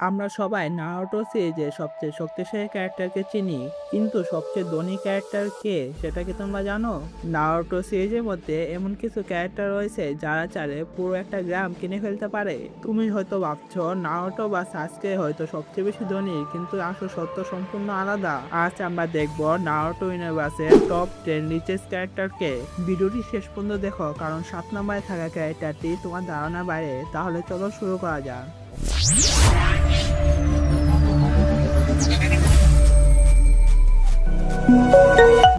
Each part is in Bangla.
আমরা সবাই নারুটো সিরিজের সবচেয়ে শক্তিশালী ক্যারেক্টারকে চিনি, কিন্তু সবচেয়ে ধনী ক্যারেক্টার কে সেটা কি তোমরা জানো? নারুটো সিরিজের মধ্যে এমন কিছু ক্যারেক্টার রয়েছে যারা চাইলে পুরো একটা গ্রাম কিনে ফেলতে পারে। তুমি হয়তো ভাবছো নারুটো বা সাসকে হয়তো সবচেয়ে বেশি ধনী, কিন্তু আসল সত্য সম্পূর্ণ আলাদা। আজ আমরা দেখবো নারুটো ইউনিভার্সের টপ 10 রিচেস্ট ক্যারেক্টারকে। ভিডিওটি শেষ পর্যন্ত দেখো, কারণ 7 নম্বরে থাকা ক্যারেক্টারটি তোমার ধারণা বাইরে। তাহলে চলো শুরু করা যাক।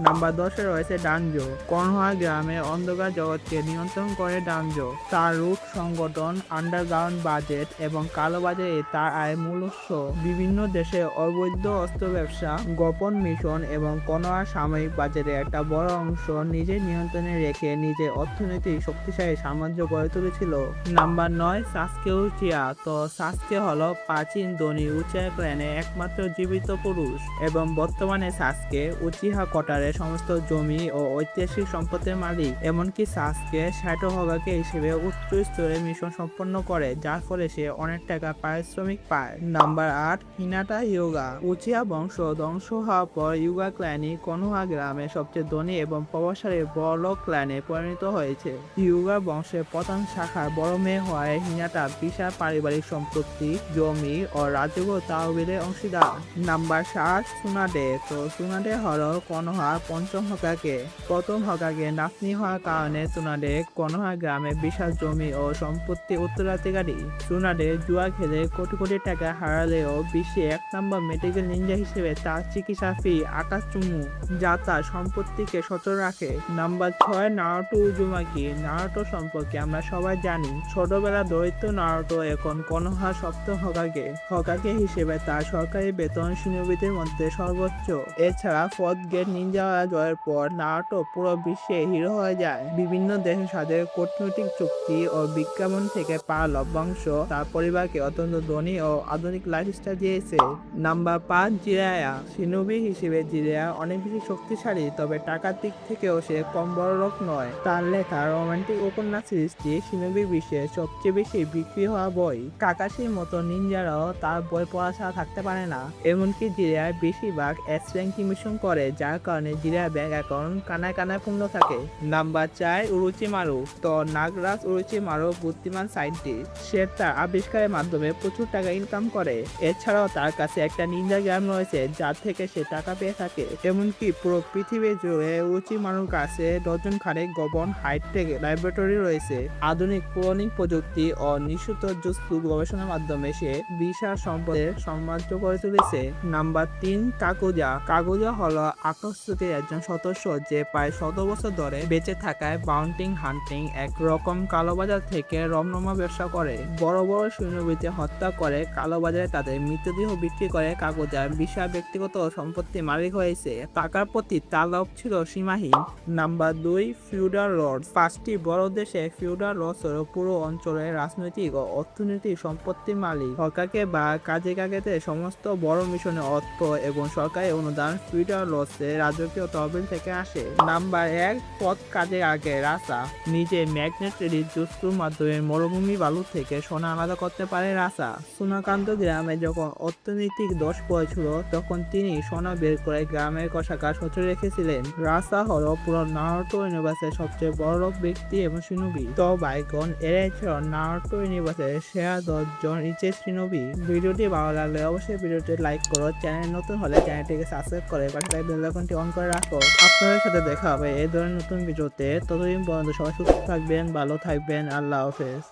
নাম্বার 10-এ রয়েছে ডানজো। কোনোহা গ্রামে অন্ধকার জগৎকে নিয়ন্ত্রণ করে ডানজো। তার রুট সংগঠন, আন্ডারগ্রাউন্ড বাজেট এবং কালোবাজারে তার আয়ের মূল উৎস। বিভিন্ন দেশে অবৈধ অস্ত্র ব্যবসা, গোপন মিশন এবং কোনোহা সাময়িক বাজারে একটা বড় অংশ নিজের নিয়ন্ত্রণে রেখে নিজের অর্থনৈতিক শক্তিশালী সাম্রাজ্য গড়ে তুলেছিল। Number 9, সাসকে Uchiha. তো সাসকে হলো প্রাচীন ধনী উচিহা ক্ল্যানের একমাত্র জীবিত পুরুষ এবং বর্তমানে সাসকে উচিহা কোটারের সমস্ত জমি ও ঐতিহাসিক সম্পদের মালিক। এমনকি সাসকে শ্যাটো হোগাকে হিসেবে উচ্চ স্তরে মিশন সম্পন্ন করে, যার ফলে সে অনেক টাকা পারিশ্রমিক পায়। Number 8, হিনাটা yoga. উচিহা বংশ ধ্বংস হওয়ার পর ইয়োগা ক্ল্যানই কোনোহা গ্রামে সবচেয়ে ধনী এবং প্রভাবশালী বড়লোক ক্ল্যানে পরিণত হয়েছে। ইয়োগা বংশের প্রধান শাখার বড় মেয়ে হওয়ায় হিনাটা বিশাল পারিবারিক সম্পত্তি, জমি ও রাজকীয় তহবিলের অংশীদার। নাম্বার 7, সুনাডে। তো সুনাডে হলো কোনোহার পঞ্চম হোকাগে। প্রথম হোকাগে নাতনি হওয়ার কারণে সুনাডে কোনোহা গ্রামে বিশাল জমি ও সম্পত্তি উত্তরাধিকারী। সুনাডে জুয়া খেলে কোটি কোটি টাকা হারালেও বিশ্বে 1 নম্বর মেডিকেল নিনজা হিসেবে তার চিকিৎসা ফি আকাশ চুম্বু, যা তার সম্পত্তিকে সচল রাখে। Number 6, Naruto Uzumaki. নারুটো সম্পর্কে আমরা সবাই জানি, ছোটবেলা দরিদ্র নারুটো এখন কোনোহার সপ্তম হোকাগে। হোকাগে হিসেবে তার সরকারি বেতন শিনোবিদের মধ্যে সর্বোচ্চ। এছাড়া ফোর্থ গ্রেড নিনজা জয়ের পর নারুটো পুরো বিশ্বে হিরো হয়ে যায়। বিভিন্ন দেশের সাথে কূটনৈতিক চুক্তি ও বিজ্ঞাপন থেকে পাওয়া লভ্যাংশ তার পরিবারকে অত্যন্ত ধনী ও আধুনিক লাইফস্টাইল দিয়েছে। নাম্বার 5, জিরায়া। শিনোবি হিসেবে জিরায়া অনেক বেশি শক্তিশালী, তবে টাকার দিক থেকেও সে কম বড়লোক নয়। তার লেখা রোমান্টিক উপন্যাস সিরিজটি শিনোবি বিশ্বের সবচেয়ে বেশি বিক্রি হওয়া বই। কাকাশির মতো নিনজারাও তার বই পড়া ছাড়া থাকতে পারে না। এমনকি জিরায়া বেশিরভাগ এস র্যাঙ্কিং মিশন করে, যার কারণে জিরায়া ব্যাংক অ্যাকাউন্ট কানায় কানায় পূর্ণ থাকে। নাম্বার 4, উরুচিমারু। তো নাগরাজ উরুচিমারু বুদ্ধিমান সায়েন্টিস্ট। সে তার আবিষ্কারের মাধ্যমে প্রচুর টাকা ইনকাম করে। এছাড়াও তার কাছে একটা নিনজা জ্ঞান রয়েছে, যার থেকে সে টাকা পেয়ে থাকে। এমনকি পুরো পৃথিবী জুড়ে উরুচিমারুর কাছে ডজন খানেক গোপন হাইটেক ল্যাবরেটরি রয়েছে। আধুনিক পৌরাণিক প্রযুক্তি ও নিশুত জুৎসু গবেষণার মাধ্যমে সে বিশাল সম্পদের সাম্রাজ্য করে তুলেছে। নাম্বার 3, কাকুজা। কাকুজা হলো আকস্তুকের একজন সদস্য, যে প্রায় 100 বছর ধরে বেঁচে থাকায় বাউন্টিং হান্টিং একরকম কালোবাজার থেকে রমরমা ব্যবসা করে। বড় বড় সৈন্যবৃত্তি হত্যা করে কালোবাজারে তাদের মৃতদেহ বিক্রি করে কাকুজা বিশাল ব্যক্তিগত সম্পত্তির মালিক হয়েছে। টাকার প্রতি তার লোভ ছিল সীমাহীন। Number 2, feudal lords. 5টি বড় দেশে ফিউডাল লর্ডস হলো পুরো অঞ্চলের রাজনৈতিক ও অর্থনৈতিক সম্পত্তির মালিক। হোকাগে বা কাজেগাগেতে সমস্ত বড় মিশনের অর্থ এবং সরকারি অনুদান ফিউডাল লর্ডসের রাজকীয় তহবিল থেকে আসে। নাম্বার 1, পথ কাজে আগে রাসা। নিজে ম্যাগনেটিক জুৎসুর মাধ্যমে মরুভূমি বালু থেকে সোনা আলাদা করতে পারে রাসা। সোনাকান্ত গ্রামে যখন অর্থনৈতিক দোষ পড়েছিল, তখন তিনি সোনা বের করে গ্রামের কোষাগার সচল রেখেছিলেন। রাসা হলো পুরো নারুটো ইউনিভার্সের সবচেয়ে বড়লোক ব্যক্তি এবং শিনোবি। তো ভাইগণ, এরাই ছিল নারুটো ইউনিভার্সের সেরা 10 জন রিচেস্ট শিনোবি। ভিডিওটি ভালো লাগলে অবশ্যই ভিডিওটি লাইক করো। চ্যানেল নতুন হলে চ্যানেলটিকে সাবস্ক্রাইব করে পাশে বেল আইকনটি অন করে রাখো। আপনাদের সাথে দেখা হবে এই ধরনের নতুন ভিডিওতে। ততদিন পর্যন্ত সবাই সুস্থ থাকবেন, ভালো থাকবেন। আল্লাহ হাফেজ।